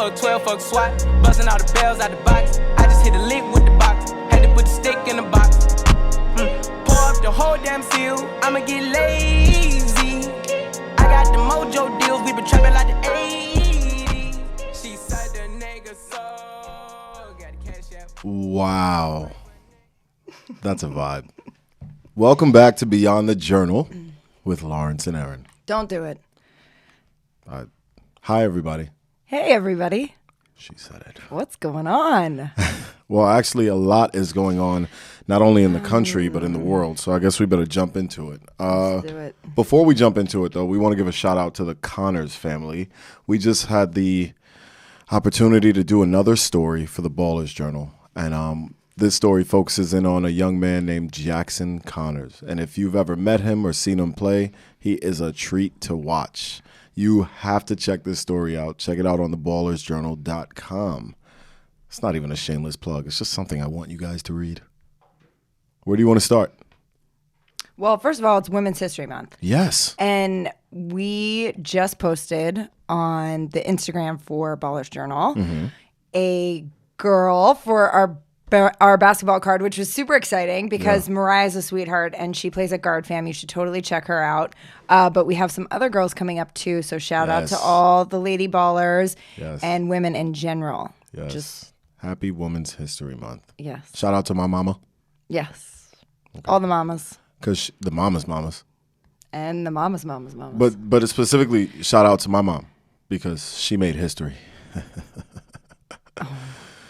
fuck 12, fuck SWAT. Busting all the bells out the box. I just hit a lick with the box. Had to put the stick in the box. Pour up the whole damn seal. I'ma get lazy. I got the mojo deals. We been trapping like the 80s. She said the nigga so. Got the cash out. Wow. That's a vibe. Welcome back to Beyond the Journal with Lawrence and Erin. Don't do it. Hi, everybody. Hey, everybody. She said it. What's going on? Well, actually, a lot is going on, not only in the country, but in the world. So I guess we better jump into it. Let's do it. Before we jump into it, though, we want to give a shout out to the Connors family. We just had the opportunity to do another story for the Ballers Journal. And this story focuses in on a young man named Jackson Connors. And if you've ever met him or seen him play, he is a treat to watch. You have to check this story out. Check it out on theballersjournal.com. It's not even a shameless plug. It's just something I want you guys to read. Where do you want to start? Well, first of all, it's Women's History Month. Yes. And we just posted on the Instagram for Ballers Journal a girl for our basketball card, which was super exciting because Mariah's a sweetheart and she plays at Guard Fam. You should totally check her out. But we have some other girls coming up too. So shout out to all the lady ballers and women in general. Yes. Just Happy Women's History Month. yes. Shout out to my mama. Yes. Okay. All the mamas. Because the mamas. And the mamas. But it's specifically shout out to my mom because she made history.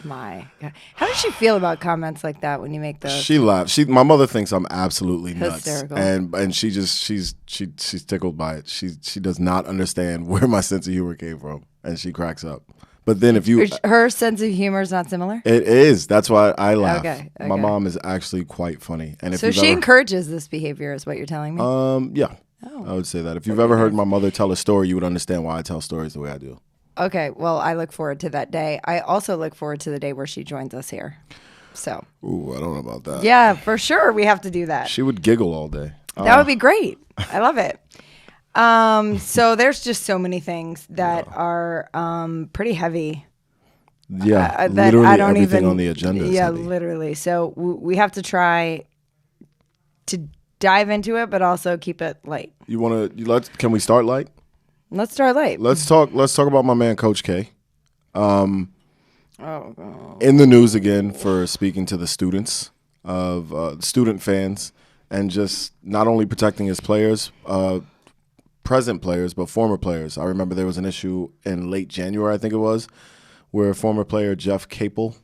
My God. How does she feel about comments like that when you make those? She laughs. My mother thinks I'm absolutely nuts, Hysterical. and she's tickled by it. She does not understand where my sense of humor came from, and she cracks up. But then if you her sense of humor is not similar. it is. That's why I laugh. Okay. My mom is actually quite funny, and if So you've she ever, encourages this behavior, is what you're telling me? yeah, I would say that. If you've ever heard my mother tell a story, you would understand why I tell stories the way I do. Okay, well, I look forward to that day. I also look forward to the day where she joins us here. So, Ooh, I don't know about that. yeah, for sure, we have to do that. She would giggle all day. That would be great. I love it. So there's just so many things that are pretty heavy. Yeah, That literally I don't everything even, on the agenda is Yeah, heavy. literally. So we have to try to dive into it, but also keep it light. You want to? Can we start light? Let's start light. Let's talk about my man, Coach K. Oh, God. In the news again for speaking to the students of student fans and just not only protecting his players, present players, but former players. I remember there was an issue in late January, I think it was, where former player Jeff Capel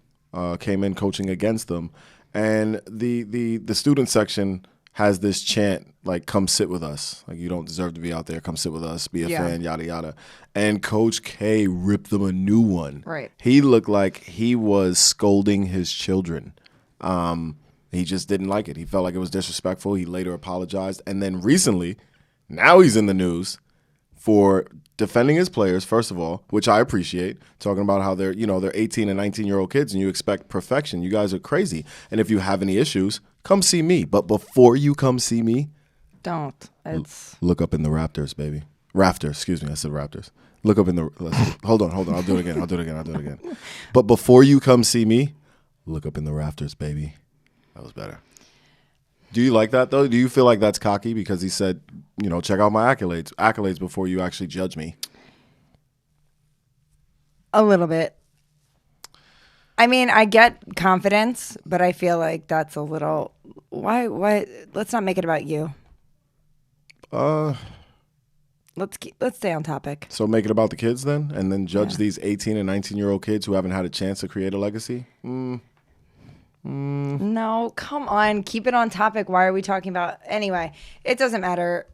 came in coaching against them, and the student section has this chant like, come sit with us. Like, you don't deserve to be out there. Come sit with us. Be a fan, yada, yada. And Coach K ripped them a new one. Right. He looked like he was scolding his children. He just didn't like it. He felt like it was disrespectful. He later apologized. And then recently, now he's in the news for defending his players, first of all, which I appreciate, talking about how they're 18 and 19-year-old kids and you expect perfection. You guys are crazy. And if you have any issues, come see me. But before you come see me, Don't. It's look up in the Raptors, baby. Rafters, excuse me. I said Raptors. Look up in the hold on. I'll do it again. But before you come see me, look up in the rafters, baby. That was better. Do you like that, though? Do you feel like that's cocky because he said, check out my accolades before you actually judge me? a little bit. I mean, I get confidence, but I feel like that's a little. Why? Let's not make it about you. Let's stay on topic. So make it about the kids then, and then judge these 18 and 19-year-old kids who haven't had a chance to create a legacy? No, come on. Keep it on topic. Why are we talking about... Anyway, it doesn't matter.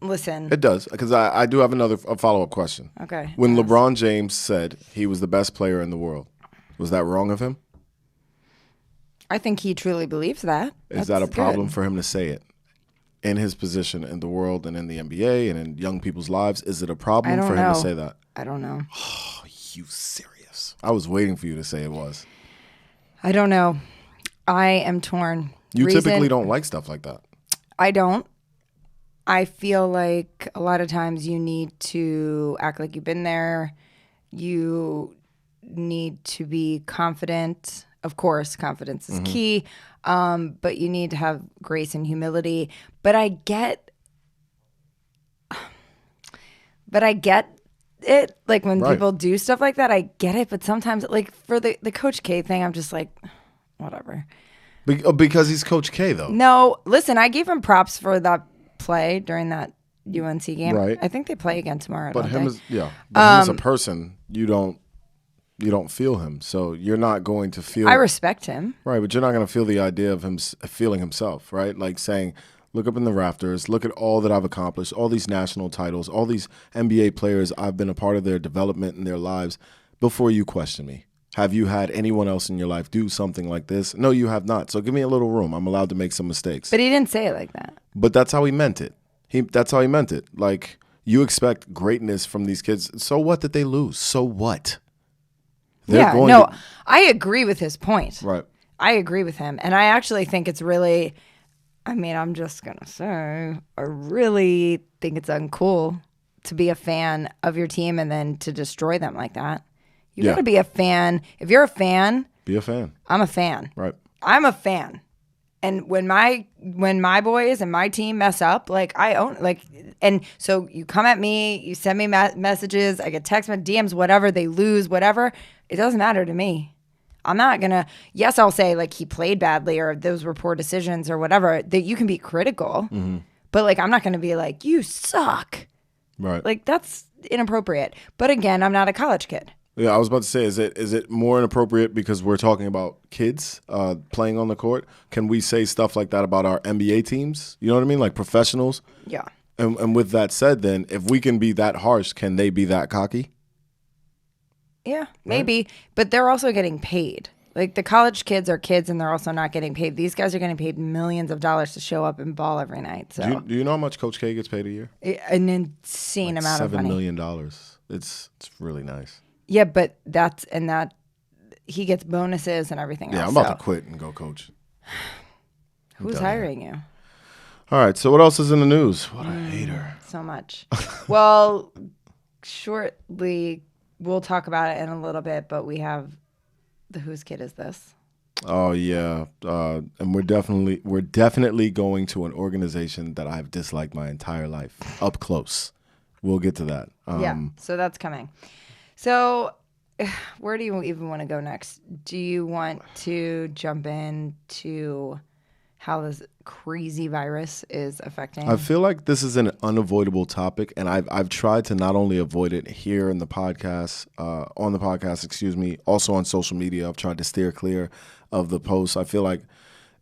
Listen. It does, because I do have a follow-up question. Okay. When LeBron James said he was the best player in the world, was that wrong of him? I think he truly believes that. Is that a problem for him to say it? In his position in the world and in the NBA and in young people's lives, is it a problem for him to say that? I don't know. Oh, you serious? I was waiting for you to say it was. I don't know. I am torn. You typically don't like stuff like that. I don't. I feel like a lot of times you need to act like you've been there. You need to be confident. Of course, confidence is key, but you need to have grace and humility. But I get it. Like when people do stuff like that, I get it. But sometimes, like for the Coach K thing, I'm just like, whatever. Because he's Coach K, though. No, listen, I gave him props for that play during that UNC game. Right. I think they play again tomorrow. But don't him they? him as a person, you don't feel him, so you're not going to feel. I respect him. Right, but you're not going to feel the idea of him feeling himself, right? Like saying, look up in the rafters, look at all that I've accomplished, all these national titles, all these NBA players, I've been a part of their development in their lives before you question me. Have you had anyone else in your life do something like this? No, you have not. So give me a little room. I'm allowed to make some mistakes. But he didn't say it like that. But that's how he meant it. That's how he meant it. Like, you expect greatness from these kids. So what did they lose? So what? I agree with his point. Right. I agree with him. And I actually think it's really, I'm just going to say, I really think it's uncool to be a fan of your team and then to destroy them like that. You got to be a fan. If you're a fan, be a fan. I'm a fan. Right. I'm a fan. And when my boys and my team mess up, like I own, like, and so you come at me, you send me messages, I get text, DMs, whatever, they lose, whatever. It doesn't matter to me. I'm not gonna. Yes, I'll say like he played badly or those were poor decisions or whatever. That you can be critical, but like I'm not gonna be like you suck. Right. Like that's inappropriate. But again, I'm not a college kid. Yeah, I was about to say, is it more inappropriate because we're talking about kids playing on the court? Can we say stuff like that about our NBA teams? You know what I mean? Like professionals? Yeah. And with that said, then, if we can be that harsh, can they be that cocky? Yeah, maybe. Right. But they're also getting paid. Like the college kids are kids and they're also not getting paid. These guys are getting paid millions of dollars to show up and ball every night. So do you know how much Coach K gets paid a year? An insane amount of money. $7 million. It's really nice. Yeah, but that he gets bonuses and everything else. Yeah, I'm about to quit and go coach. Who's hiring you? All right, so what else is in the news? What a hater. So much. Well, shortly, we'll talk about it in a little bit, but we have the Whose Kid Is This? Oh, yeah. And we're definitely going to an organization that I've disliked my entire life, up close. We'll get to that. So that's coming. So where do you even want to go next? Do you want to jump into how this crazy virus is affecting? I feel like this is an unavoidable topic, and I've tried to not only avoid it here in the podcast, also on social media. I've tried to steer clear of the posts. I feel like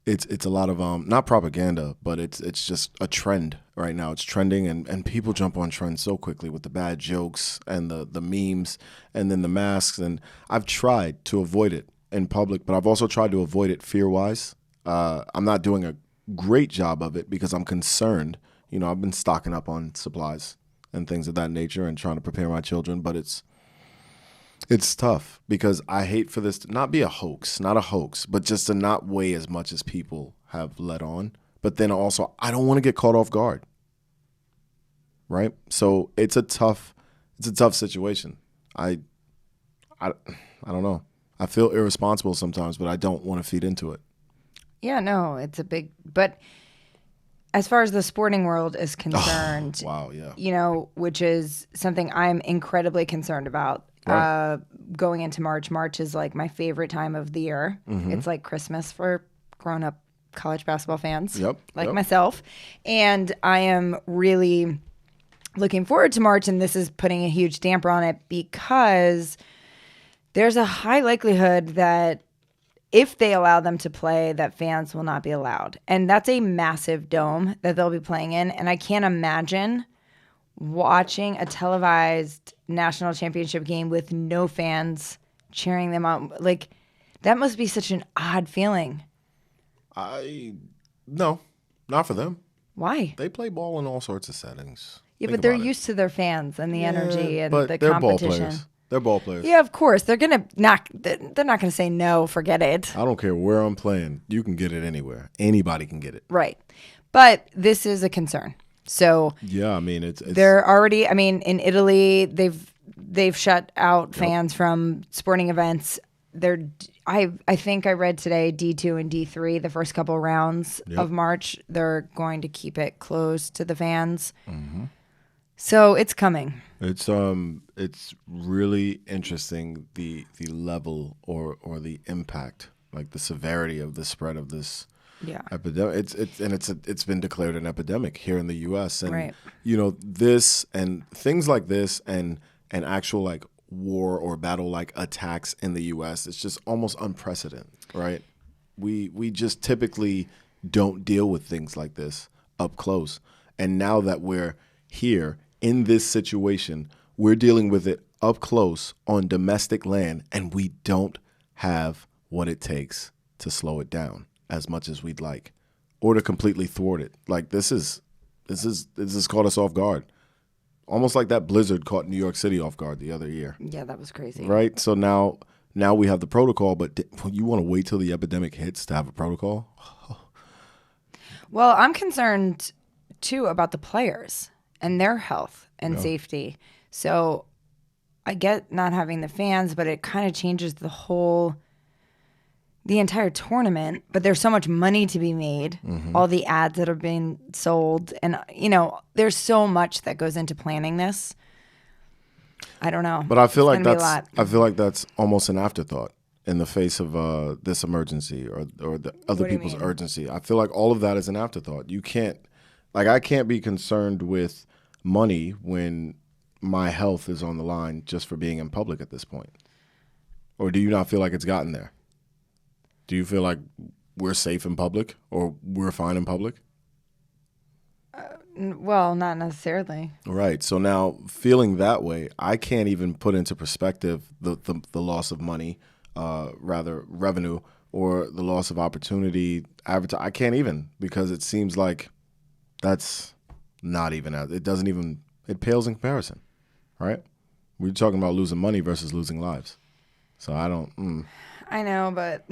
it's a lot of not propaganda, but it's just a trend right now. It's trending, and people jump on trends so quickly with the bad jokes and the memes and then the masks. And I've tried to avoid it in public, but I've also tried to avoid it fear-wise. I'm not doing a great job of it because I'm concerned. You know, I've been stocking up on supplies and things of that nature and trying to prepare my children, but it's tough because I hate for this to not be not a hoax, but just to not weigh as much as people have let on. But then also, I don't want to get caught off guard, right? So it's a tough situation. I don't know. I feel irresponsible sometimes, but I don't want to feed into it. Yeah, no, it's a big, but as far as the sporting world is concerned, you know, which is something I'm incredibly concerned about. Right. Going into March. March is like my favorite time of the year. Mm-hmm. It's like Christmas for grown-up college basketball fans like myself. And I am really looking forward to March, and this is putting a huge damper on it because there's a high likelihood that if they allow them to play, that fans will not be allowed. And that's a massive dome that they'll be playing in. And I can't imagine watching a televised national championship game with no fans cheering them on. Like, that must be such an odd feeling. No, not for them. Why? They play ball in all sorts of settings. Yeah, but they're used to their fans and the energy and the competition. Ball players. They're ball players. Yeah, of course. They're not going to say no, forget it. I don't care where I'm playing. You can get it anywhere. Anybody can get it. Right. But this is a concern. So yeah, I mean, it's they're already. I mean, in Italy, they've shut out fans from sporting events. I think I read today D2 and D3, the first couple rounds of March, they're going to keep it closed to the fans. So it's coming. It's really interesting the level or the impact, like the severity of the spread of this epidemic. It's been declared an epidemic here in the U.S. And this and things like this and actual like war or battle like attacks in the U.S. It's just almost unprecedented, right? We just typically don't deal with things like this up close, and now that we're here in this situation, we're dealing with it up close on domestic land, and we don't have what it takes to slow it down as much as we'd like, or to completely thwart it. Like this has caught us off guard, almost like that blizzard caught New York City off guard the other year. Yeah, that was crazy. Right. So now we have the protocol, but you want to wait till the epidemic hits to have a protocol? Well, I'm concerned too about the players and their health and safety. So I get not having the fans, but it kind of changes the entire tournament. But there's so much money to be made, all the ads that are being sold. And, there's so much that goes into planning this. I don't know. But I feel like that's almost an afterthought in the face of this emergency or the other people's urgency. I feel like all of that is an afterthought. You can't, I can't be concerned with money when my health is on the line just for being in public at this point. Or do you not feel like it's gotten there? Do you feel like we're safe in public or we're fine in public? Well, not necessarily. Right. So now feeling that way, I can't even put into perspective the loss of money, rather revenue, or the loss of opportunity. I can't even, because it seems like that's not even, it pales in comparison, right? We're talking about losing money versus losing lives. So I don't. I know, but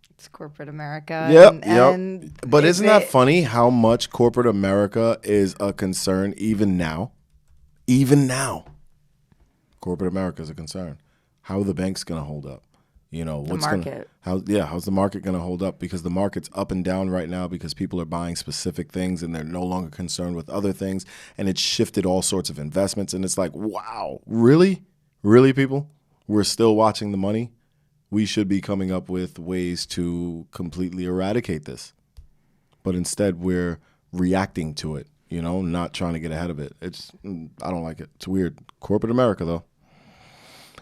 it's corporate America. Yep. But isn't that funny how much corporate America is a concern even now? Even now, corporate America is a concern. How are the banks going to hold up? What's the market? How's the market going to hold up? Because the market's up and down right now because people are buying specific things and they're no longer concerned with other things, and it's shifted all sorts of investments. And it's like, wow, really, people, we're still watching the money. We should be coming up with ways to completely eradicate this, but instead we're reacting to it. Not trying to get ahead of it. I don't like it. It's weird. Corporate America, though,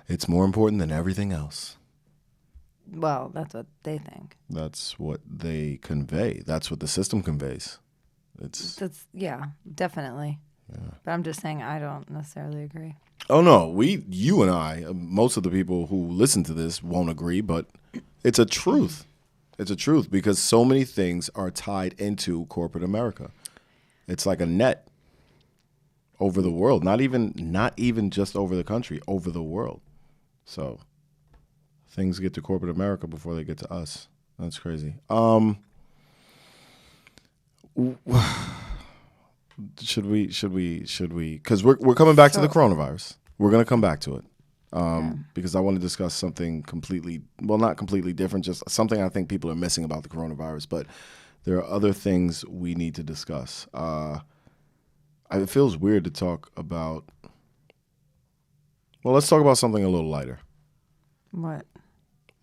it's more important than everything else. Well, that's what they think. That's what they convey. That's what the system conveys. Yeah, definitely. Yeah. But I'm just saying I don't necessarily agree. Oh, no. You and I, most of the people who listen to this won't agree, but it's a truth. It's a truth because so many things are tied into corporate America. It's like a net over the world, not even just over the country, over the world. So things get to corporate America before they get to us. That's crazy. Should we? Because we're coming back to the coronavirus. We're going to come back to it because I want to discuss something not completely different, just something I think people are missing about the coronavirus. But there are other things we need to discuss. It feels weird to talk about. Well, let's talk about something a little lighter. What?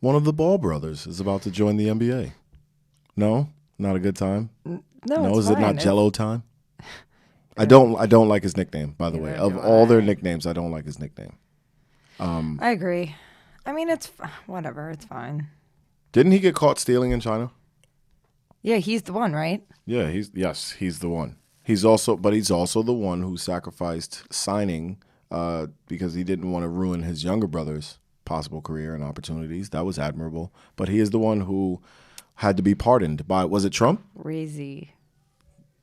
One of the Ball brothers is about to join the NBA. No, not a good time. No, is it not Jello time? I don't like his nickname, by the way. Of all their nicknames, I don't like his nickname. I agree. I mean, it's whatever. It's fine. Didn't he get caught stealing in China? Yeah, he's the one, right? Yeah, he's the one. He's also the one who sacrificed signing because he didn't want to ruin his younger brother's possible career and opportunities. That was admirable. But he is the one who had to be pardoned by, was it Trump? Crazy.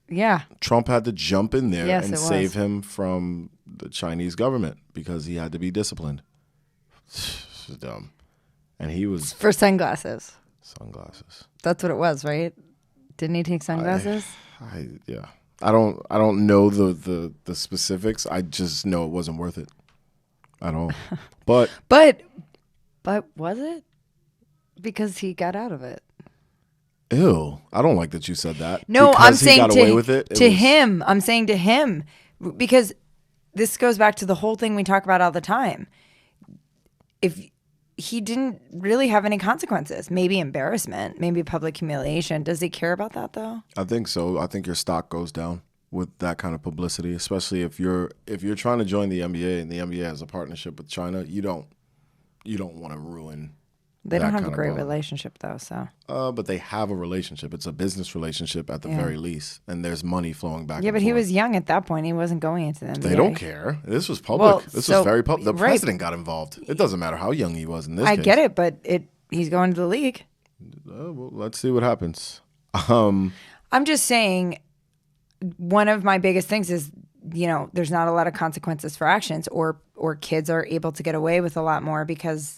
Yeah. Trump had to jump in there and save was. him from the Chinese government because he had to be disciplined. This is dumb. And he was... For sunglasses. Sunglasses. That's what it was, right? Didn't he take sunglasses? Yeah. I don't know the specifics. I just know it wasn't worth it at all. But was it? Because he got out of it. Ew, I don't like that you said that. No, because I'm saying he got away with it. him. I'm saying to him, because this goes back to the whole thing we talk about all the time. If he didn't really have any consequences, maybe embarrassment, maybe public humiliation. Does he care about that though? I think so. I think your stock goes down with that kind of publicity, especially if you're trying to join the NBA and the NBA has a partnership with China. You don't want to ruin. They don't have a great relationship though, so. But they have a relationship. It's a business relationship at the very least, and there's money flowing back. Yeah, but he was young at that point. He wasn't going into the NBA. They don't care. This was public. Well, this was very public. The right. president got involved. It doesn't matter how young he was in this I case. get it, but he's going to the league. Well, let's see what happens. I'm just saying, one of my biggest things is, there's not a lot of consequences for actions, or kids are able to get away with a lot more because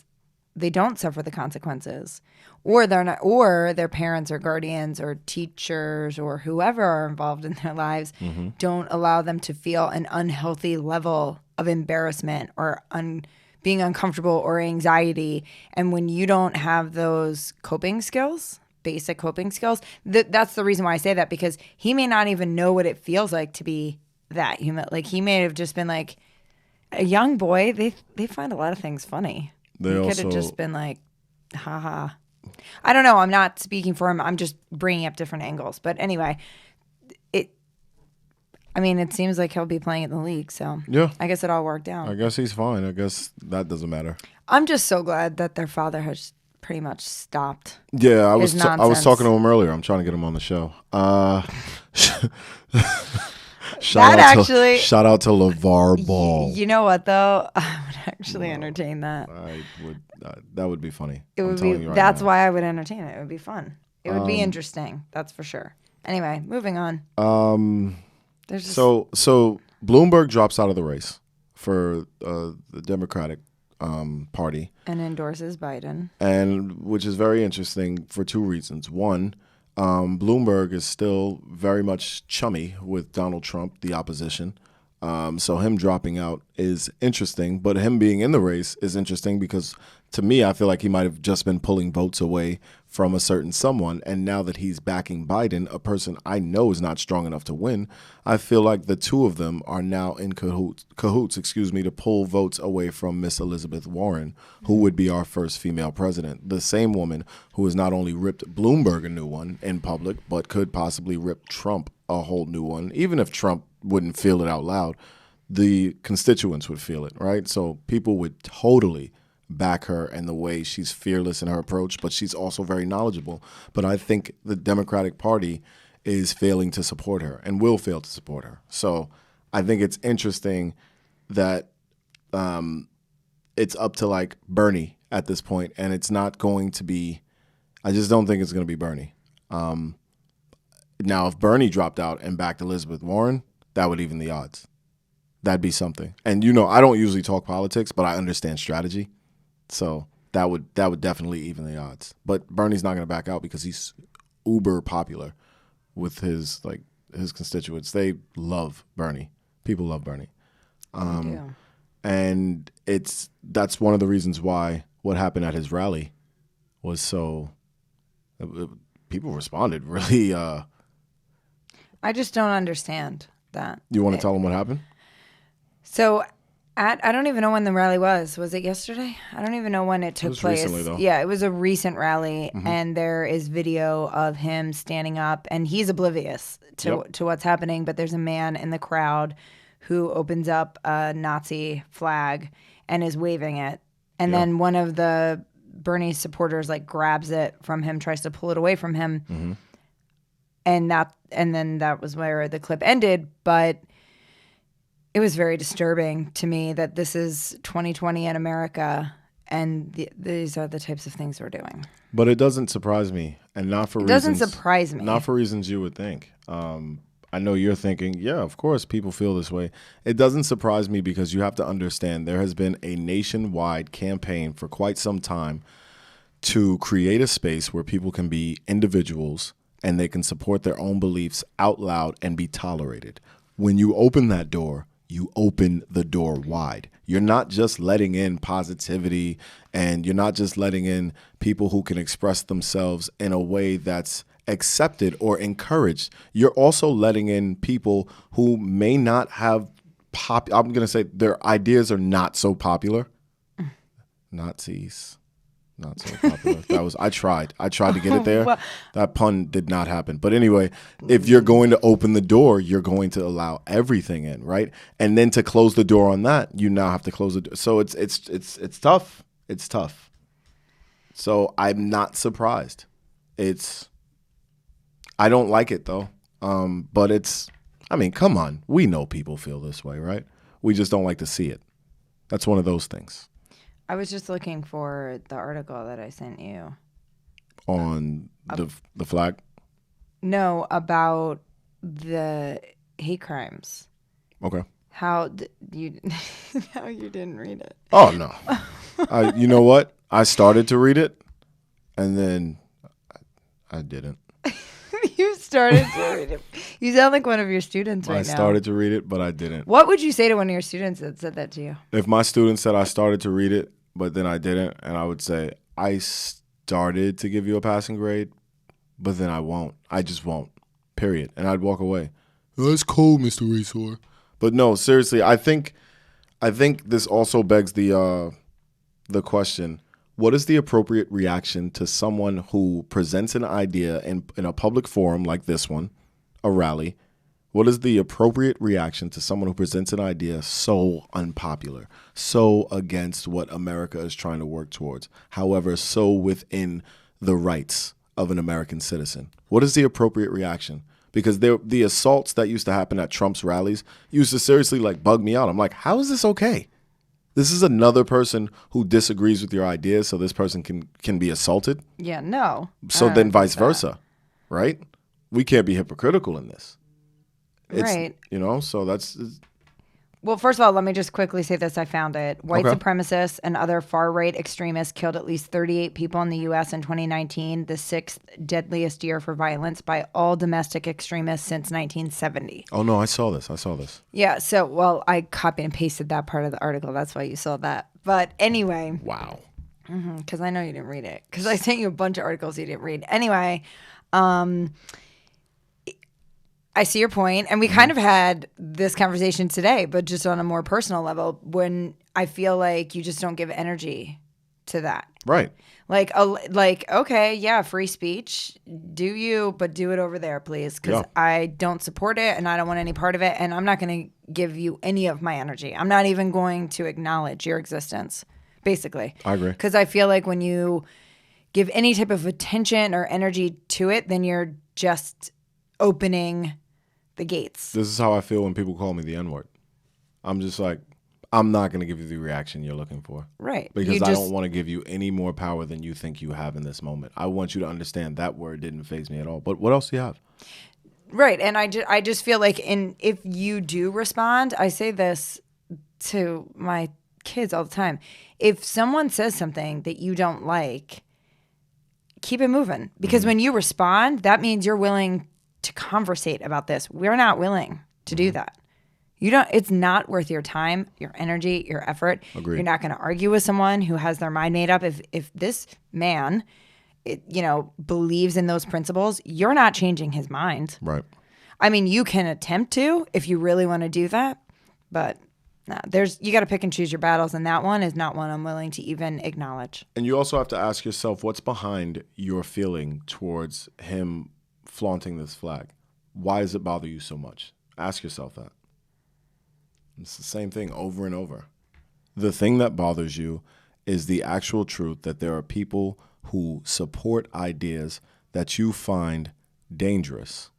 they don't suffer the consequences, or they're not, or their parents or guardians or teachers or whoever are involved in their lives don't allow them to feel an unhealthy level of embarrassment or being uncomfortable or anxiety. And when you don't have those coping skills, basic coping skills, that's the reason why I say that, because he may not even know what it feels like to be that human. Like, he may have just been like a young boy. They find a lot of things funny. He could have just been like, haha. I don't know. I'm not speaking for him. I'm just bringing up different angles. But anyway, it seems like he'll be playing in the league. So yeah, I guess it all worked out. I guess he's fine. I guess that doesn't matter. I'm just so glad that their father has pretty much stopped. Yeah, I was talking to him earlier. I'm trying to get him on the show. Shout out to LeVar Ball. You know what though? I would actually entertain that. I would. That would be funny. It would be. That's why I would entertain it. It would be fun. It would be interesting. That's for sure. Anyway, moving on. So Bloomberg drops out of the race for the Democratic Party and endorses Biden, and which is very interesting for two reasons. One, Bloomberg is still very much chummy with Donald Trump, the opposition. So him dropping out is interesting, but him being in the race is interesting because, to me, I feel like he might have just been pulling votes away from a certain someone. And now that he's backing Biden, a person I know is not strong enough to win, I feel like the two of them are now in cahoots, to pull votes away from Miss Elizabeth Warren, who would be our first female president. The same woman who has not only ripped Bloomberg a new one in public, but could possibly rip Trump a whole new one. Even if Trump wouldn't feel it out loud, the constituents would feel it, right? So people would totally back her and the way she's fearless in her approach, but she's also very knowledgeable. But I think the Democratic Party is failing to support her and will fail to support her. So I think it's interesting that it's up to like Bernie at this point, and it's not going to be, I just don't think it's going to be Bernie. Now, if Bernie dropped out and backed Elizabeth Warren, that would even the odds. That'd be something. And I don't usually talk politics, but I understand strategy. So that would definitely even the odds. But Bernie's not going to back out because he's uber popular with his constituents. They love Bernie. People love Bernie. And that's one of the reasons why what happened at his rally was so people responded really. I just don't understand that. You want to tell them what happened? So I don't even know when the rally was. Was it yesterday? I don't even know when it took place. Recently, though. Yeah, it was a recent rally, and there is video of him standing up, and he's oblivious to what's happening, but there's a man in the crowd who opens up a Nazi flag and is waving it. And then one of the Bernie supporters grabs it from him, tries to pull it away from him. And then that was where the clip ended, but it was very disturbing to me that this is 2020 in America, and these are the types of things we're doing. But it doesn't surprise me, and not for reasons. It doesn't surprise me. Not for reasons you would think. I know you're thinking, yeah, of course people feel this way. It doesn't surprise me because you have to understand there has been a nationwide campaign for quite some time to create a space where people can be individuals and they can support their own beliefs out loud and be tolerated. When you open that door, you open the door wide. You're not just letting in positivity, and you're not just letting in people who can express themselves in a way that's accepted or encouraged. You're also letting in people who may not have I'm going to say their ideas are not so popular. Nazis. Not so popular. I tried to get it there. That pun did not happen. But anyway, if you're going to open the door, you're going to allow everything in, right? And then to close the door on that, you now have to close the door. So it's tough. It's tough. So I'm not surprised. I don't like it though. But come on. We know people feel this way, right? We just don't like to see it. That's one of those things. I was just looking for the article that I sent you. On the flag? No, about the hate crimes. Okay. How you didn't read it? Oh, no. You know what? I started to read it, and then I didn't. You started to read it. You sound like one of your students right now. I started to read it, but I didn't. What would you say to one of your students that said that to you? If my student said I started to read it, but then I didn't, and I would say, I started to give you a passing grade, but then I won't. I just won't, period. And I'd walk away. Oh, that's cold, Mr. Resor. But no, seriously, I think this also begs the question, what is the appropriate reaction to someone who presents an idea in a public forum like this one, a rally? What is the appropriate reaction to someone who presents an idea so unpopular, so against what America is trying to work towards, however, so within the rights of an American citizen? What is the appropriate reaction? Because the assaults that used to happen at Trump's rallies used to seriously bug me out. I'm like, how is this okay? This is another person who disagrees with your ideas, so this person can be assaulted? Yeah, no. So then vice versa, right? We can't be hypocritical in this. Right. So that's... Well, first of all, let me just quickly say this. I found it. White Okay. supremacists and other far-right extremists killed at least 38 people in the U.S. in 2019, the sixth deadliest year for violence by all domestic extremists since 1970. Oh, no, I saw this. Yeah, so, well, I copied and pasted that part of the article. That's why you saw that. But anyway. Wow. Because I know you didn't read it. Because I sent you a bunch of articles you didn't read. Anyway, I see your point, and we kind of had this conversation today, but just on a more personal level, when I feel like you just don't give energy to that. Right. Okay, yeah, free speech, do you, but do it over there, please, because I don't support it, and I don't want any part of it, and I'm not going to give you any of my energy. I'm not even going to acknowledge your existence, basically. I agree. Because I feel like when you give any type of attention or energy to it, then you're just opening the gates. This is how I feel when people call me the N-word. I'm just like, I'm not going to give you the reaction you're looking for. Right. Because I don't want to give you any more power than you think you have in this moment. I want you to understand that word didn't faze me at all. But what else do you have? Right. And I just feel like if you do respond, I say this to my kids all the time. If someone says something that you don't like, keep it moving. Because when you respond, that means you're willing to conversate about this. We're not willing to do that. It's not worth your time, your energy, your effort. Agreed. You're not going to argue with someone who has their mind made up. If this man, believes in those principles, you're not changing his mind. Right. I mean, you can attempt to if you really want to do that, but no, you got to pick and choose your battles, and that one is not one I'm willing to even acknowledge. And you also have to ask yourself, what's behind your feeling towards him flaunting this flag? Why does it bother you so much? Ask yourself that. It's the same thing over and over. The thing that bothers you is the actual truth that there are people who support ideas that you find dangerous.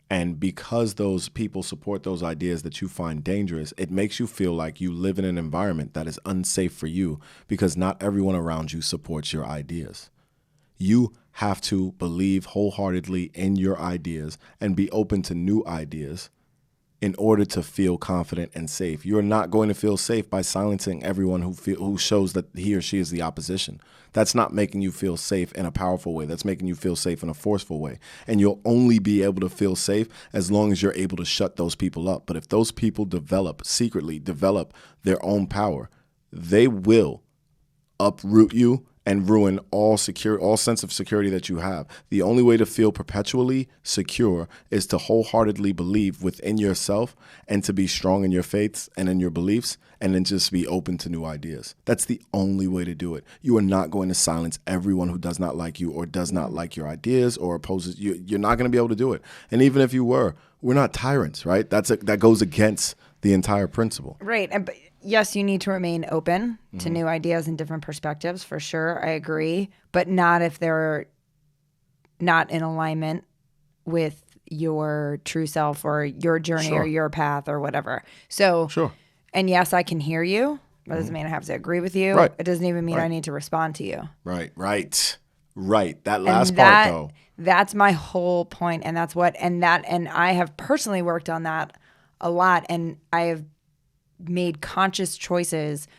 And because those people support those ideas that you find dangerous, it makes you feel like you live in an environment that is unsafe for you because not everyone around you supports your ideas. You have to believe wholeheartedly in your ideas and be open to new ideas in order to feel confident and safe. You're not going to feel safe by silencing everyone who shows that he or she is the opposition. That's not making you feel safe in a powerful way. That's making you feel safe in a forceful way. And you'll only be able to feel safe as long as you're able to shut those people up. But if those people secretly develop their own power, they will uproot you and ruin all sense of security that you have. The only way to feel perpetually secure is to wholeheartedly believe within yourself and to be strong in your faiths and in your beliefs, and then just be open to new ideas. That's the only way to do it. You are not going to silence everyone who does not like you or does not like your ideas or opposes you. You're not going to be able to do it. And even if you were, we're not tyrants, right? That goes against the entire principle. Right. And yes, you need to remain open to new ideas and different perspectives, for sure. I agree. But not if they're not in alignment with your true self or your journey or your path or whatever. So, and yes, I can hear you. That doesn't mean I have to agree with you. Right. It doesn't even mean I need to respond to you. Right. That last part, though. That's my whole point. And that's and I have personally worked on that a lot. And I have made conscious choices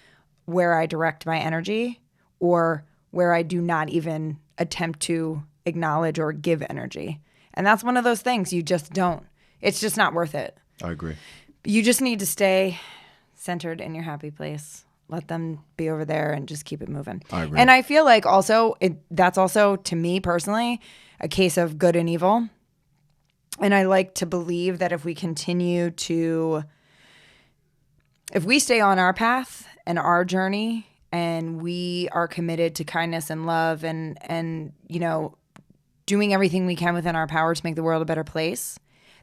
where I direct my energy or where I do not even attempt to acknowledge or give energy. And that's one of those things you just don't. It's just not worth it. I agree. You just need to stay centered in your happy place. Let them be over there and just keep it moving. I agree. And I feel like that's also, to me personally, a case of good and evil. And I like to believe that if we stay on our path and our journey and we are committed to kindness and love and doing everything we can within our power to make the world a better place,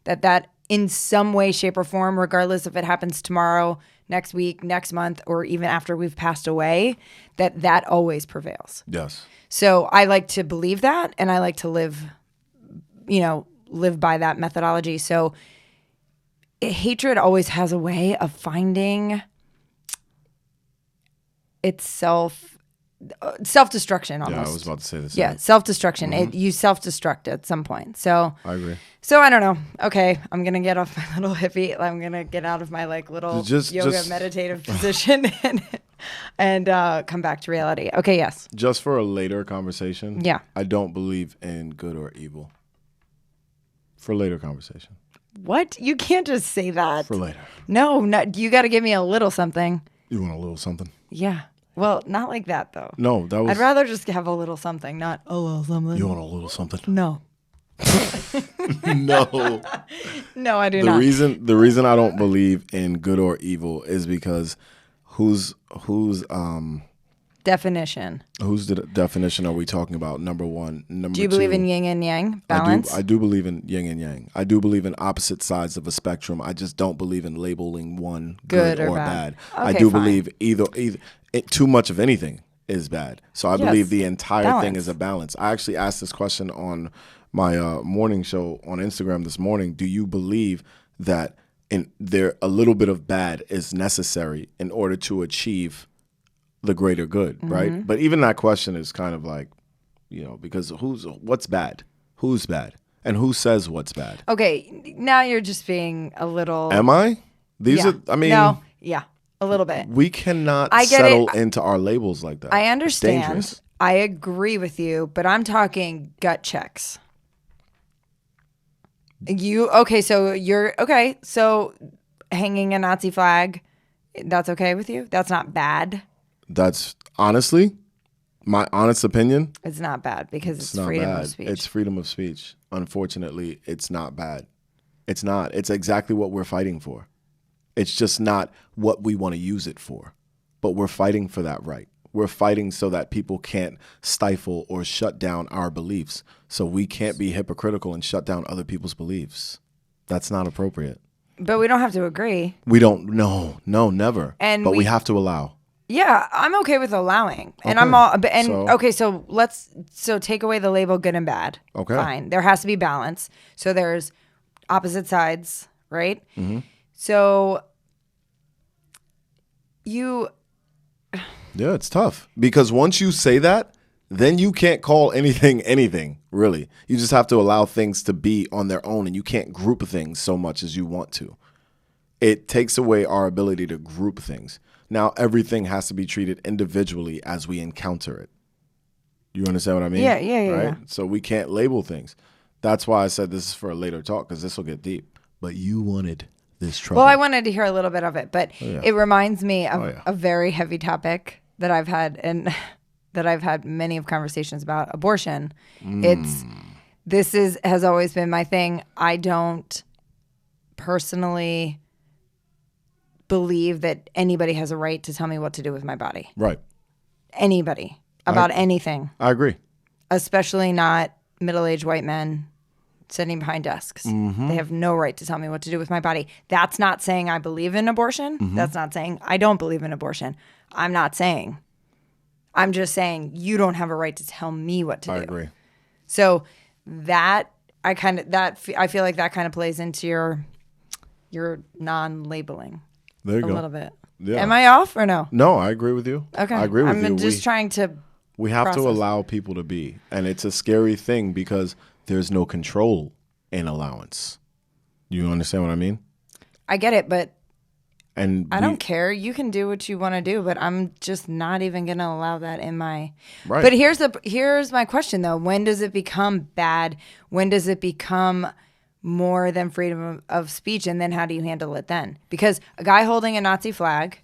that in some way, shape, or form, regardless if it happens tomorrow, next week, next month, or even after we've passed away, that always prevails. Yes. So I like to believe that, and I like to live by that methodology. So hatred always has a way of finding itself self-destruction almost. Yeah, I was about to say this. Yeah, self-destruction. You self-destruct at some point. So I agree. So I don't know. Okay, I'm going to get off my little hippie. I'm going to get out of my little yoga meditative position and come back to reality. Okay, yes. Just for a later conversation. Yeah. I don't believe in good or evil. For later conversation. What? You can't just say that. For later. No, you got to give me a little something. You want a little something? Yeah. Well, not like that, though. No, that was... I'd rather just have a little something, not a little something. You want a little something? No. No. No, I do not. The reason I don't believe in good or evil is because whose definition? Whose definition are we talking about? Number one. Number two. Do you believe in yin and yang balance? I do believe in yin and yang. I do believe in opposite sides of a spectrum. I just don't believe in labeling one good or bad. Okay, I do believe either too much of anything is bad. So I believe the entire thing is a balance. I actually asked this question on my morning show on Instagram this morning. Do you believe that a little bit of bad is necessary in order to achieve the greater good, right? But even that question is kind of like, because what's bad? Who's bad? And who says what's bad? Okay, now you're just being a little... Am I? A little bit. We cannot settle into our labels like that. I understand. I agree with you, but I'm talking gut checks. So hanging a Nazi flag, that's okay with you? That's not bad? That's honestly, my honest opinion. It's not bad because it's freedom of speech. It's freedom of speech. Unfortunately, it's not bad. It's not. It's exactly what we're fighting for. It's just not what we want to use it for. But we're fighting for that right. We're fighting so that people can't stifle or shut down our beliefs. So we can't be hypocritical and shut down other people's beliefs. That's not appropriate. But we don't have to agree. We don't. No, never. But we have to allow. Yeah, I'm okay with allowing. And so take away the label good and bad. Okay. Fine. There has to be balance. So there's opposite sides, right? Mm-hmm. So yeah, it's tough because once you say that, then you can't call anything, really. You just have to allow things to be on their own and you can't group things so much as you want to. it takes away our ability to group things. Now everything has to be treated individually as we encounter it. You understand what I mean? Yeah, right? yeah. So we can't label things. That's why I said this is for a later talk, because this will get deep. But you wanted this trouble. Well, I wanted to hear a little bit of it, but it reminds me of a very heavy topic that I've had, and that I've had many of conversations about: abortion. This has always been my thing. I don't personally believe that anybody has a right to tell me what to do with my body. Right. Anybody about anything. I agree. Especially not middle-aged white men sitting behind desks. They have no right to tell me what to do with my body. That's not saying I believe in abortion. That's not saying I don't believe in abortion. I'm not saying. I'm just saying you don't have a right to tell me what to do. I agree. So that I feel like that kind of plays into your non-labeling There you a go. little bit. Yeah. Am I off or no? No, I agree with you. Okay. I agree with you. I'm just trying to. We have process. to allow people to be. And it's a scary thing because there's no control in allowance. You understand what I mean? I get it, but And I don't care. You can do what you want to do, but I'm just not even going to allow that in my. Right. But here's my question though. When does it become bad? When does it become more than freedom of speech? And then how do you handle it then? Because a guy holding a Nazi flag,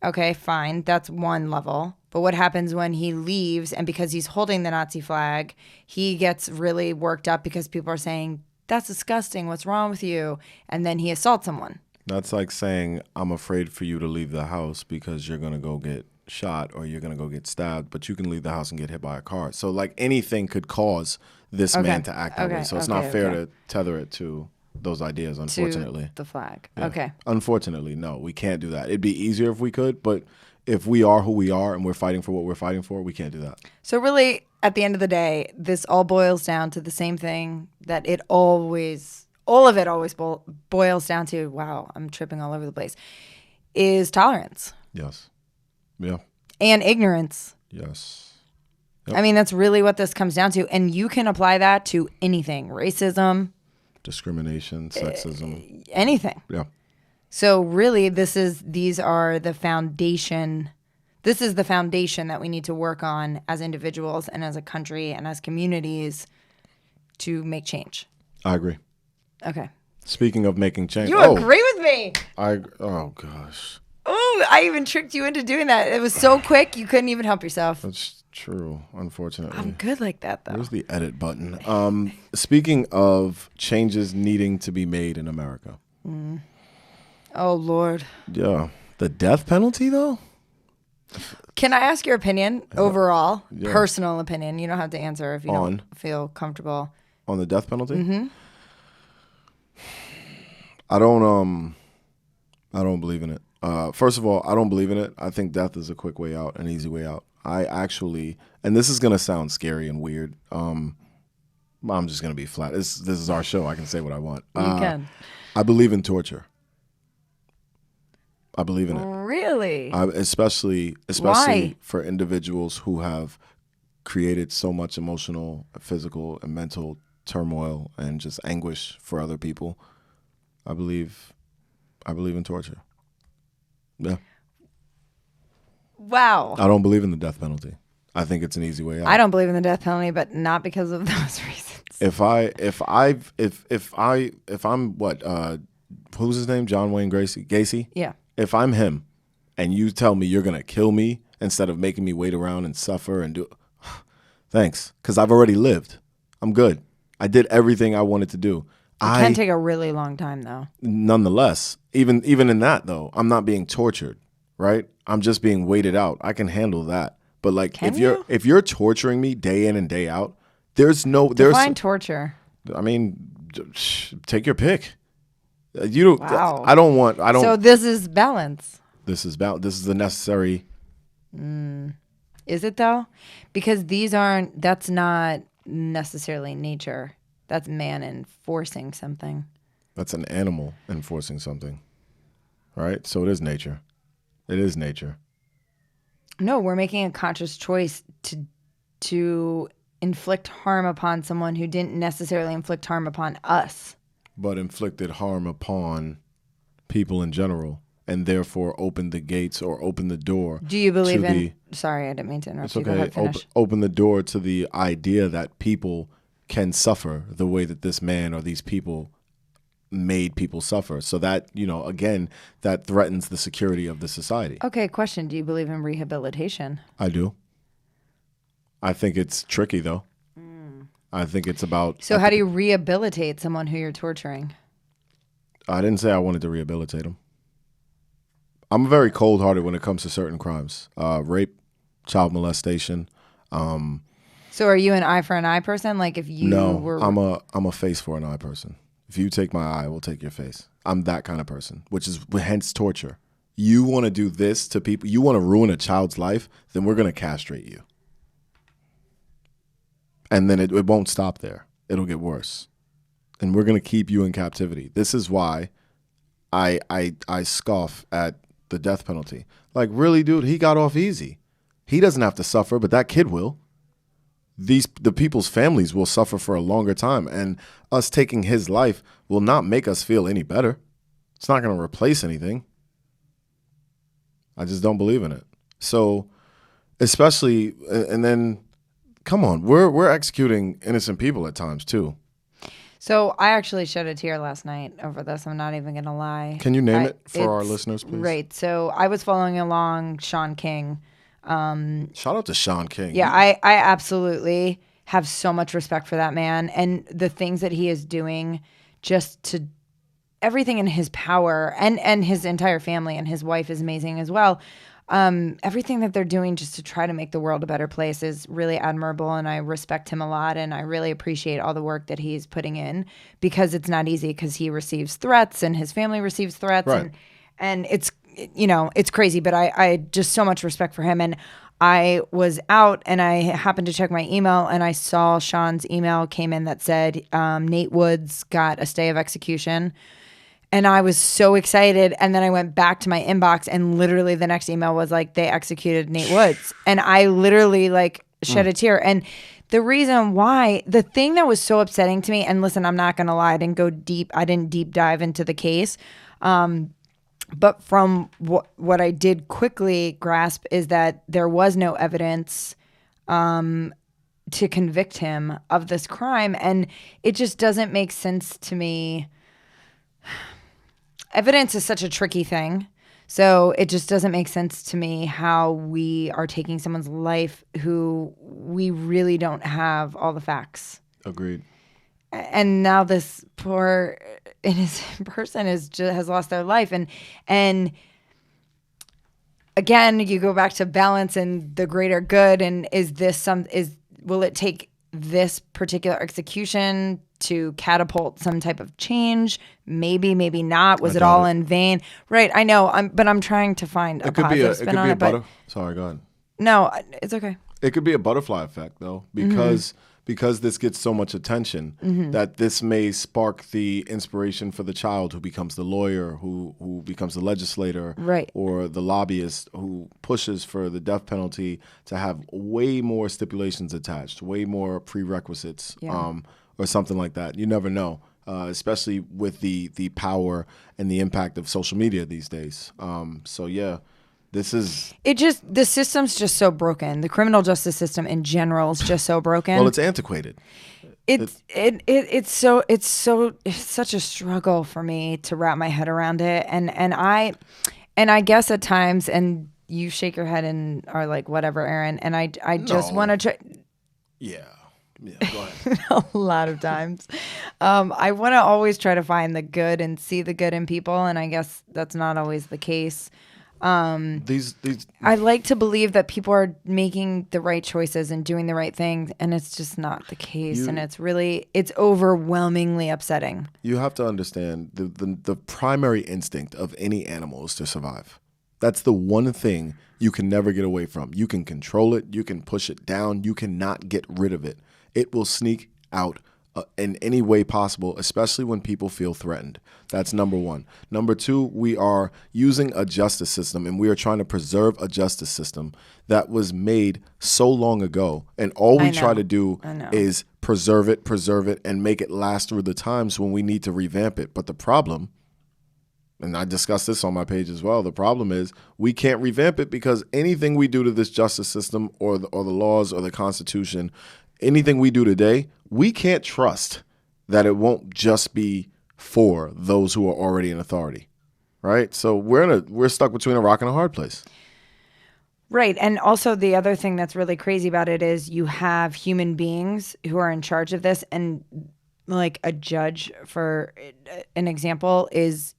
okay, fine, that's one level. But what happens when he leaves and because he's holding the Nazi flag, he gets really worked up because people are saying, that's disgusting, what's wrong with you? And then he assaults someone. That's like saying, I'm afraid for you to leave the house because you're going to go get shot or you're going to go get stabbed, but you can leave the house and get hit by a car. So like anything could cause this man to act that way. So it's not fair to tether it to those ideas, unfortunately. To the flag. Yeah. Okay. Unfortunately, no, we can't do that. It'd be easier if we could, but if we are who we are and we're fighting for what we're fighting for, we can't do that. So really, at the end of the day, this all boils down to the same thing that all of it always boils down to, wow, I'm tripping all over the place, is tolerance. Yes. Yeah. And ignorance. Yes. Yep. I mean, that's really what this comes down to. And you can apply that to anything, racism, Discrimination, sexism. anything. Yeah. So really, these are the foundation. This is the foundation that we need to work on as individuals and as a country and as communities to make change. I agree. Okay. Speaking of making change. You agree with me. Oh, gosh. Oh, I even tricked you into doing that. It was so quick, you couldn't even help yourself. That's true, unfortunately. I'm good like that, though. Where's the edit button? Speaking of changes needing to be made in America. Oh, Lord. Yeah. The death penalty, though? Can I ask your opinion overall? Yeah. Personal opinion. You don't have to answer if you don't feel comfortable. On the death penalty? Mm-hmm. I don't believe in it. First of all, I don't believe in it. I think death is a quick way out, an easy way out. I actually, and this is going to sound scary and weird. I'm just going to be flat. This is our show. I can say what I want. You can. I believe in torture. I believe in it. Really? Especially Why? For individuals who have created so much emotional, physical, and mental turmoil and just anguish for other people. I believe in torture. Yeah. Wow. I don't believe in the death penalty. I think it's an easy way out. I don't believe in the death penalty, but not because of those reasons. If I'm who's his name? John Wayne Gacy? Yeah. If I'm him and you tell me you're going to kill me instead of making me wait around and suffer and do thanks, because I've already lived. I'm good. I did everything I wanted to do. It can take a really long time, though. Nonetheless, even in that, though, I'm not being tortured, right? I'm just being waited out. I can handle that. But like, if you're torturing me day in and day out, Define torture. I mean, take your pick. You don't. Wow. I don't. So this is balance. This is the necessary. Is it though? Because that's not necessarily nature. That's man enforcing something. That's an animal enforcing something. Right? So it is nature. It is nature. No, we're making a conscious choice to inflict harm upon someone who didn't necessarily inflict harm upon us. But inflicted harm upon people in general, and therefore open the gates or open the door. Do you believe in? Sorry, I didn't mean to interrupt It's you. Go okay. ahead, finish. Open the door to the idea that people can suffer the way that this man or these people made people suffer. So that, again, that threatens the security of the society. Okay, question. Do you believe in rehabilitation? I do. I think it's tricky, though. I think it's about... So how do you rehabilitate someone who you're torturing? I didn't say I wanted to rehabilitate him. I'm very cold-hearted when it comes to certain crimes. Rape, child molestation. So are you an eye for an eye person? Like if you were... I'm a face for an eye person. If you take my eye, I will take your face. I'm that kind of person, which is hence torture. You want to do this to people, you want to ruin a child's life, then we're going to castrate you. And then it won't stop there. It'll get worse. And we're going to keep you in captivity. This is why I scoff at the death penalty. Like, really, dude, he got off easy. He doesn't have to suffer, but that kid will. The people's families will suffer for a longer time, and us taking his life will not make us feel any better. It's not going to replace anything. I just don't believe in it. So, especially, and then, come on, we're executing innocent people at times too. So I actually shed a tear last night over this. I'm not even going to lie. Can you name it for our listeners, please? Right. So I was following along Sean King. Shout out to Sean King. Yeah, I absolutely have so much respect for that man and the things that he is doing just to everything in his power and his entire family, and his wife is amazing as well. Everything that they're doing just to try to make the world a better place is really admirable, and I respect him a lot, and I really appreciate all the work that he's putting in, because it's not easy, because he receives threats and his family receives threats, right. and it's it's crazy, but I just so much respect for him. And I was out and I happened to check my email, and I saw Sean's email came in that said Nate Woods got a stay of execution. And I was so excited. And then I went back to my inbox, and literally the next email was like, they executed Nate Woods. And I literally shed a tear. And the reason why, the thing that was so upsetting to me, and listen, I'm not going to lie, I didn't deep dive into the case. But from what I did quickly grasp is that there was no evidence to convict him of this crime. And it just doesn't make sense to me. Evidence is such a tricky thing. So it just doesn't make sense to me how we are taking someone's life who we really don't have all the facts. Agreed. And now this poor innocent person has lost their life. And again, you go back to balance and the greater good. And will it take this particular execution to catapult some type of change? Maybe, maybe not. Was it all in vain? Right. I know. But I'm trying to find a positive spin on it. Sorry, go ahead. No, it's okay. It could be a butterfly effect, though, because this gets so much attention, that this may spark the inspiration for the child who becomes the lawyer, who becomes the legislator, right, or the lobbyist who pushes for the death penalty to have way more stipulations attached, way more prerequisites, or something like that. You never know, especially with the power and the impact of social media these days. So yeah. The system's just so broken. The criminal justice system in general is just so broken. Well, it's antiquated. It's such a struggle for me to wrap my head around it. And I guess at times, and you shake your head and are like, whatever, Erin. And I just want to try. Yeah, go ahead. A lot of times. I want to always try to find the good and see the good in people. And I guess that's not always the case. I like to believe that people are making the right choices and doing the right things, and it's just not the case. And it's overwhelmingly upsetting. You have to understand the primary instinct of any animal is to survive. That's the one thing you can never get away from. You can control it. You can push it down. You cannot get rid of it. It will sneak out in any way possible, especially when people feel threatened. That's number one. Number two, we are using a justice system, and we are trying to preserve a justice system that was made so long ago. And all we try to do is preserve it, and make it last through the times when we need to revamp it. But the problem and I discussed this on my page as well, the problem is we can't revamp it because anything we do to this justice system or the laws or the Constitution, anything we do today, we can't trust that it won't just be for those who are already in authority, right? So we're stuck between a rock and a hard place. Right. And also the other thing that's really crazy about it is you have human beings who are in charge of this, and like a judge, for an example, is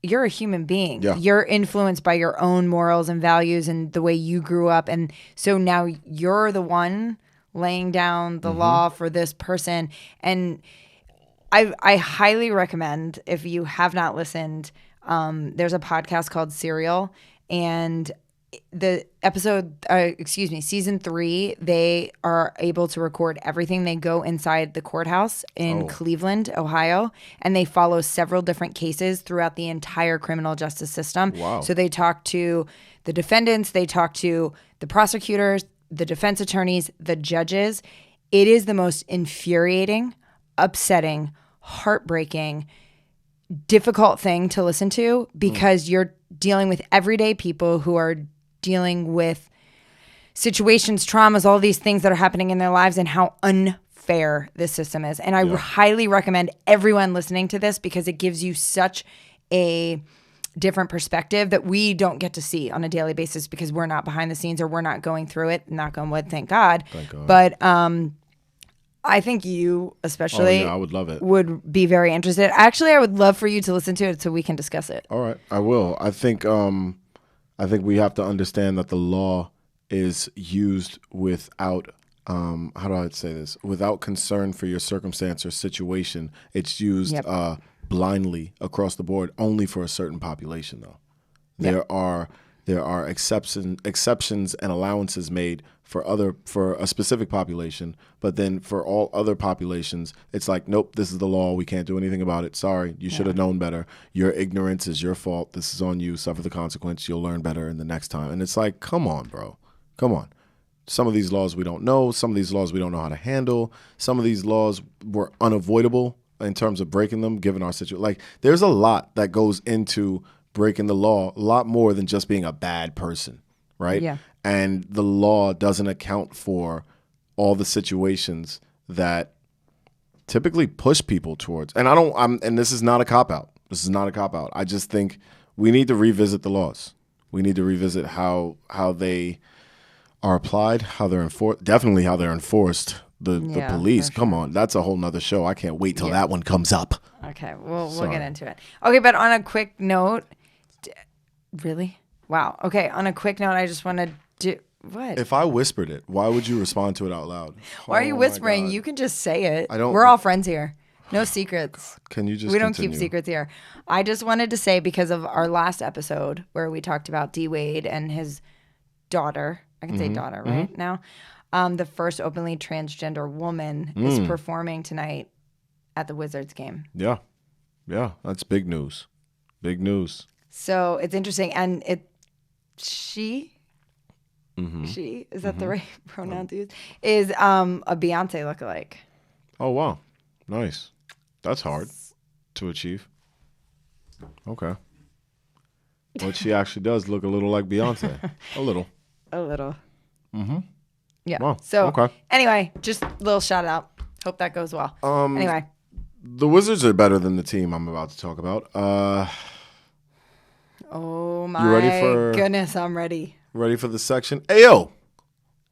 you're a human being. Yeah. You're influenced by your own morals and values and the way you grew up. And so now you're the one laying down the law for this person. And I highly recommend, if you have not listened, there's a podcast called Serial, and the season 3, they are able to record everything. They go inside the courthouse in Cleveland, Ohio, and they follow several different cases throughout the entire criminal justice system. Wow. So they talk to the defendants, they talk to the prosecutors, the defense attorneys, the judges. It is the most infuriating, upsetting, heartbreaking, difficult thing to listen to, because you're dealing with everyday people who are dealing with situations, traumas, all these things that are happening in their lives, and how unfair this system is. And I highly recommend everyone listening to this, because it gives you such a different perspective that we don't get to see on a daily basis because we're not behind the scenes or we're not going through it. Knock on wood, thank God. But I think you especially I would love it. Would be very interested. Actually, I would love for you to listen to it so we can discuss it. All right, I will. I think we have to understand that the law is used without how do I say this? Without concern for your circumstance or situation. It's used blindly across the board, only for a certain population, though. There are exceptions and allowances made for a specific population, but then for all other populations, it's like, nope, this is the law. We can't do anything about it. Sorry, you should have known better. Your ignorance is your fault. This is on you. Suffer the consequence. You'll learn better in the next time. And it's like, come on, bro. Come on. Some of these laws we don't know. Some of these laws we don't know how to handle. Some of these laws were unavoidable in terms of breaking them, given our situation. Like, there's a lot that goes into breaking the law, a lot more than just being a bad person, right? Yeah. And the law doesn't account for all the situations that typically push people towards. And and this is not a cop-out. This is not a cop-out. I just think we need to revisit the laws. We need to revisit how they are applied, how they're enforced, definitely how they're enforced. The police, come on, that's a whole nother show. I can't wait till that one comes up. Okay, we'll get into it. Okay, but on a quick note, really? Wow. Okay, on a quick note, I just want to do what? If I whispered it, why would you respond to it out loud? Why are you whispering? You can just say it. We're all friends here. No secrets. Can you just We don't keep secrets here. I just wanted to say, because of our last episode where we talked about D. Wade and his daughter, I can say daughter right now, the first openly transgender woman is performing tonight at the Wizards game. Yeah. Yeah, that's big news. Big news. So it's interesting. And she, is that the right pronoun to use? Is a Beyonce lookalike. Oh, wow. Nice. That's hard to achieve. Okay. But she actually does look a little like Beyonce. A little. A little. Mm-hmm. Yeah. Wow. So anyway, just a little shout out. Hope that goes well. Anyway. The Wizards are better than the team I'm about to talk about. Oh my goodness, I'm ready. Ready for the section? Ayo,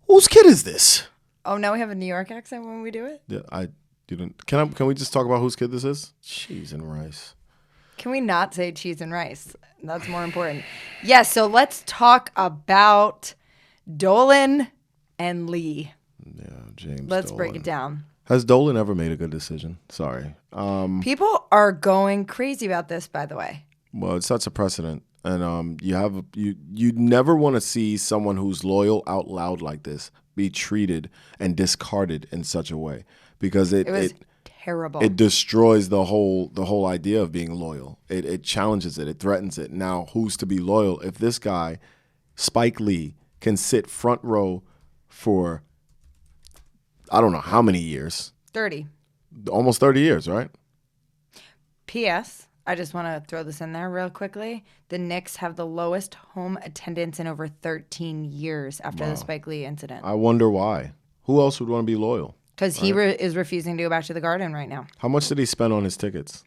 whose kid is this? Oh, now we have a New York accent when we do it? Yeah, I didn't. Can we just talk about whose kid this is? Cheese and rice. Can we not say cheese and rice? That's more important. Yes, so let's talk about Dolan and Lee. Yeah, James Let's Dolan. break it down. Has Dolan ever made a good decision? Sorry. People are going crazy about this, by the way. Well, it sets a precedent. And you never want to see someone who's loyal out loud like this be treated and discarded in such a way, because it was terrible. It destroys the whole idea of being loyal. It challenges it. It threatens it. Now, who's to be loyal if this guy, Spike Lee, can sit front row for I don't know how many years? 30. Almost 30 years, right? P.S. I just want to throw this in there real quickly. The Knicks have the lowest home attendance in over 13 years after the Spike Lee incident. I wonder why. Who else would want to be loyal? Because he is refusing to go back to the Garden right now. How much did he spend on his tickets?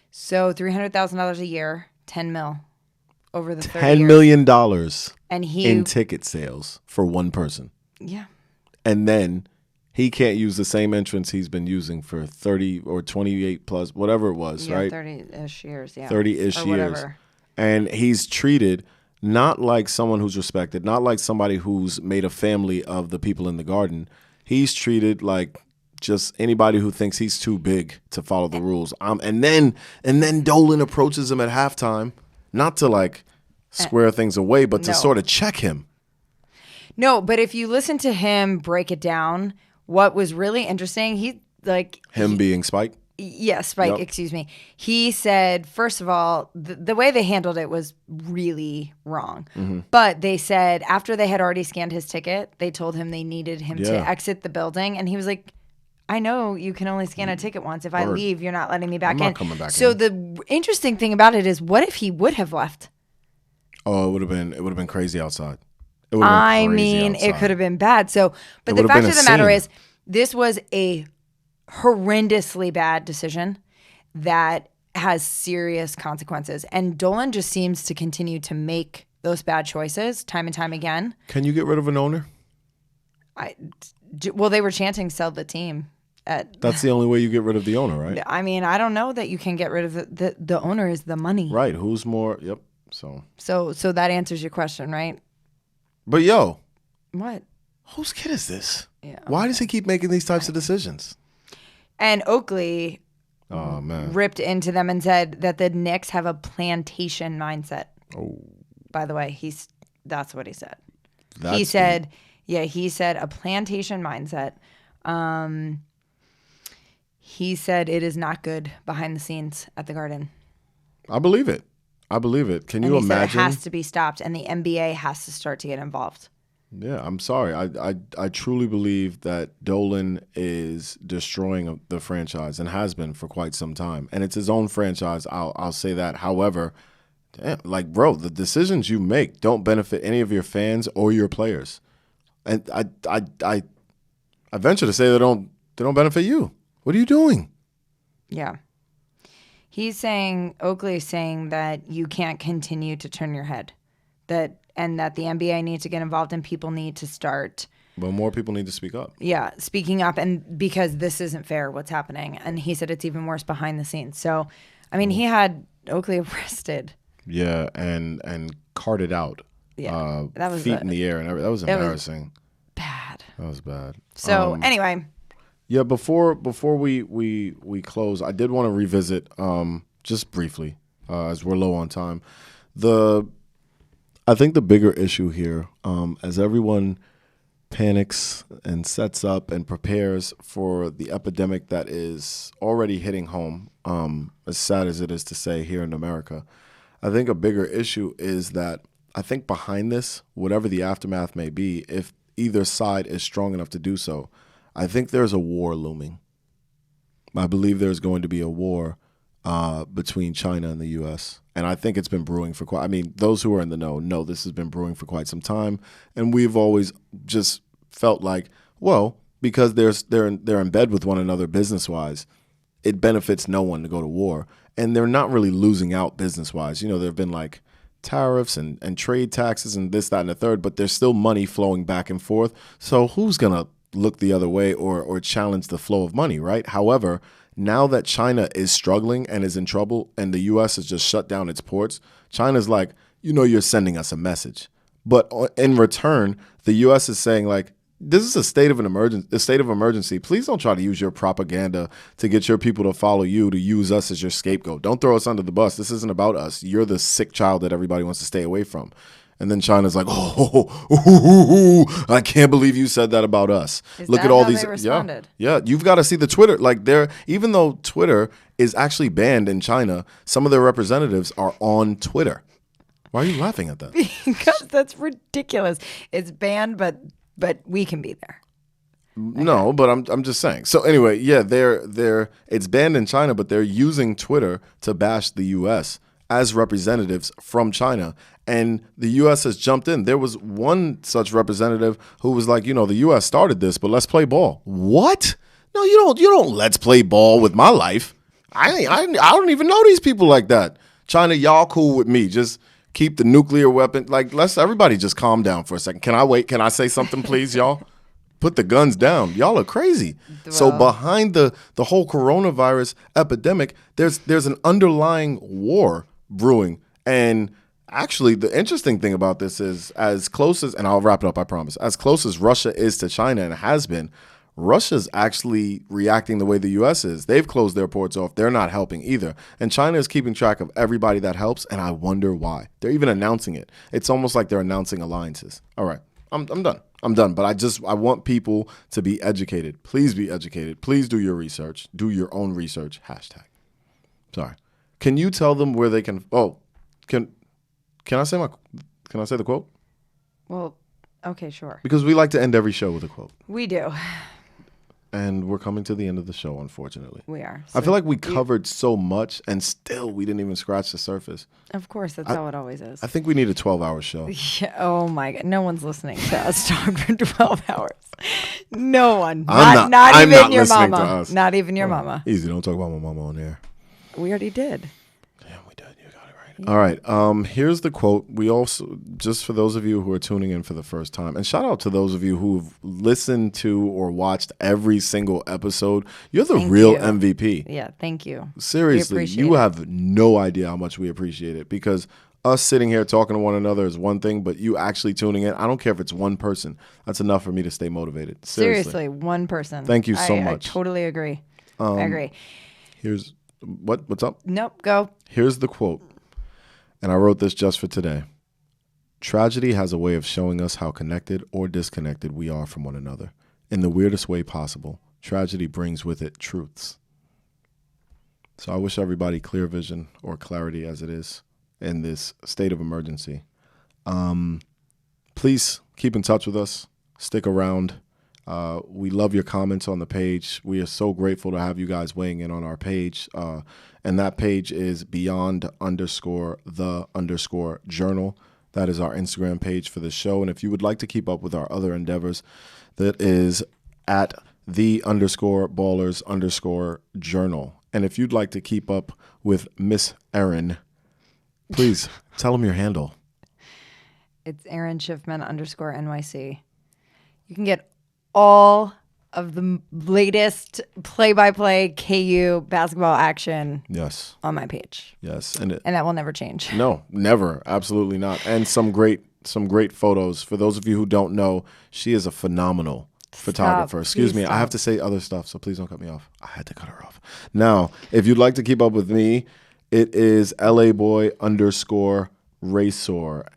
So $300,000 a year, $10 million over the 30 $10 years. million And in ticket sales for one person. Yeah. And then he can't use the same entrance he's been using for 30 or 28 plus, whatever it was, right? 30-ish years, yeah. 30-ish or years. Whatever. And he's treated not like someone who's respected, not like somebody who's made a family of the people in the Garden. He's treated like just anybody who thinks he's too big to follow the rules. And then Dolan approaches him at halftime, not to like square things away, but to sort of check him. No, but if you listen to him break it down, what was really interesting, being Spike? Yes, Spike, Yep. excuse me. He said, first of all, the way they handled it was really wrong. Mm-hmm. But they said after they had already scanned his ticket, they told him they needed him to exit the building. And he was like, I know you can only scan a ticket once. If I leave, you're not letting me back I'm in. not coming back so in. the interesting thing about it is, what if he would have left? Oh, it would have been crazy outside. It could have been bad. So, but the fact of the matter is, this was a horrendously bad decision that has serious consequences. And Dolan just seems to continue to make those bad choices time and time again. Can you get rid of an owner? Well, they were chanting "sell the team." That's the only way you get rid of the owner, right? I mean, I don't know that you can get rid of the owner is the money. Right. Who's more? Yep. So that answers your question, right? But yo. What? Whose kid is this? Yeah. Why does he keep making these types of decisions? And Oakley man. ripped into them and said that the Knicks have a plantation mindset. Oh. By the way, that's what he said. That's he said a plantation mindset. He said it is not good behind the scenes at the Garden. I believe it. Can you imagine? Said it has to be stopped, and the NBA has to start to get involved. Yeah, I'm sorry. I truly believe that Dolan is destroying the franchise and has been for quite some time. And it's his own franchise. I'll say that. However, bro, the decisions you make don't benefit any of your fans or your players. And I venture to say they don't benefit you. What are you doing? Yeah. Oakley is saying that you can't continue to turn your head. And that the NBA needs to get involved and people need to start. But more people need to speak up. Yeah, speaking up, and because this isn't fair what's happening. And he said it's even worse behind the scenes. So, I mean, he had Oakley arrested. Yeah, and carted out. Yeah, that was feet in the air and everything. That was embarrassing. Bad. That was bad. So anyway. Yeah, before we close, I did want to revisit just briefly as we're low on time. I think the bigger issue here, as everyone panics and sets up and prepares for the epidemic that is already hitting home, as sad as it is to say here in America, I think a bigger issue is that I think behind this, whatever the aftermath may be, if either side is strong enough to do so, I think there's a war looming. I believe there's going to be a war between China and the U.S., and I think it's been brewing for those who are in the know this has been brewing for quite some time, and we've always just felt like, well, because they're in bed with one another business-wise, it benefits no one to go to war, and they're not really losing out business-wise. There have been like tariffs and trade taxes and this, that, and the third, but there's still money flowing back and forth, so who's going to look the other way or challenge the flow of money, right? However, now that China is struggling and is in trouble and the U.S. has just shut down its ports, China's like, you're sending us a message. But in return, the U.S. is saying like, this is a state of emergency. Please don't try to use your propaganda to get your people to follow you, to use us as your scapegoat. Don't throw us under the bus. This isn't about us. You're the sick child that everybody wants to stay away from. And then China's like, I can't believe you said that about us. Look at all these. They responded? Yeah. You've got to see the Twitter. Like even though Twitter is actually banned in China, some of their representatives are on Twitter. Why are you laughing at that? Because that's ridiculous. It's banned, but we can be there. No, but I'm just saying. So anyway, yeah, it's banned in China, but they're using Twitter to bash the U.S. as representatives from China. And the U.S. has jumped in. There was one such representative who was like, the U.S. started this, but let's play ball. What? No, you don't let's play ball with my life. I don't even know these people like that. China, y'all cool with me. Just keep the nuclear weapon. Like, let's everybody just calm down for a second. Can I wait? Can I say something, please, y'all? Put the guns down. Y'all are crazy. Well, so behind the whole coronavirus epidemic, there's an underlying war brewing. And actually, the interesting thing about this is as close as, and I'll wrap it up, I promise, as close as Russia is to China and has been, Russia's actually reacting the way the U.S. is. They've closed their ports off. They're not helping either. And China is keeping track of everybody that helps, and I wonder why. They're even announcing it. It's almost like they're announcing alliances. All right, I'm done. I'm done. But I want people to be educated. Please be educated. Please do your research. Do your own research. Hashtag. Sorry. Can you tell them where they can? Oh, can I say the quote? Well, okay, sure. Because we like to end every show with a quote. We do. And we're coming to the end of the show, unfortunately. We are. So I feel like we covered so much, and still we didn't even scratch the surface. Of course, that's how it always is. I think we need a 12-hour show. Yeah, oh my God. No one's listening to us talk for 12 hours. No one. Not even your mama. Not even your mama. Easy. Don't talk about my mama on air. We already did. Yeah, we did. You got it right. Yeah. All right. Here's the quote. We also, just for those of you who are tuning in for the first time, and shout out to those of you who've listened to or watched every single episode. You're the real MVP. Yeah, thank you. Seriously, you have no idea how much we appreciate it, because us sitting here talking to one another is one thing, but you actually tuning in, I don't care if it's one person. That's enough for me to stay motivated. Seriously, one person. Thank you so much. I totally agree. I agree. Here's what's up? Nope, go. Here's the quote. And I wrote this just for today. Tragedy has a way of showing us how connected or disconnected we are from one another. In the weirdest way possible, tragedy brings with it truths. So I wish everybody clear vision, or clarity as it is, in this state of emergency. Please keep in touch with us. Stick around. We love your comments on the page. We are so grateful to have you guys weighing in on our page. And that page is Beyond_the_Journal. That is our Instagram page for the show. And if you would like to keep up with our other endeavors, that is at _ballers_journal. And if you'd like to keep up with Miss Erin, please tell them your handle. It's Erin Schiffman _NYC. You can get all of the latest play-by-play KU basketball action. Yes. On my page. Yes, and that will never change. No, never, absolutely not. And some great photos. For those of you who don't know, she is a phenomenal photographer. Excuse me, I have to say other stuff, so please don't cut me off. I had to cut her off. Now, if you'd like to keep up with me, it is LAboy_Racer,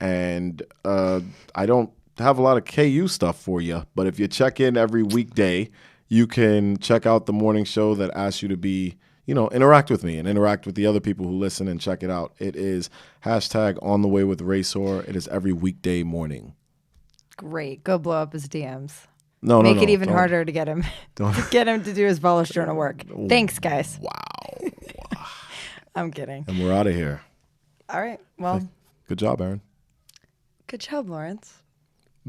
and I don't have a lot of KU stuff for you, but if you check in every weekday, you can check out the morning show that asks you to be, interact with me and interact with the other people who listen, and check it out. It is #OnTheWayWithRacer. It is every weekday morning. Great. Go blow up his DMs. Make it even harder to get him to get him to do his Ballers Journal work. Thanks, guys. Wow. I'm kidding. And we're out of here. All right. Well, good job, Erin. Good job, Lawrence.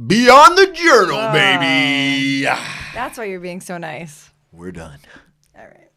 Beyond the Journal, baby. That's why you're being so nice. We're done. All right.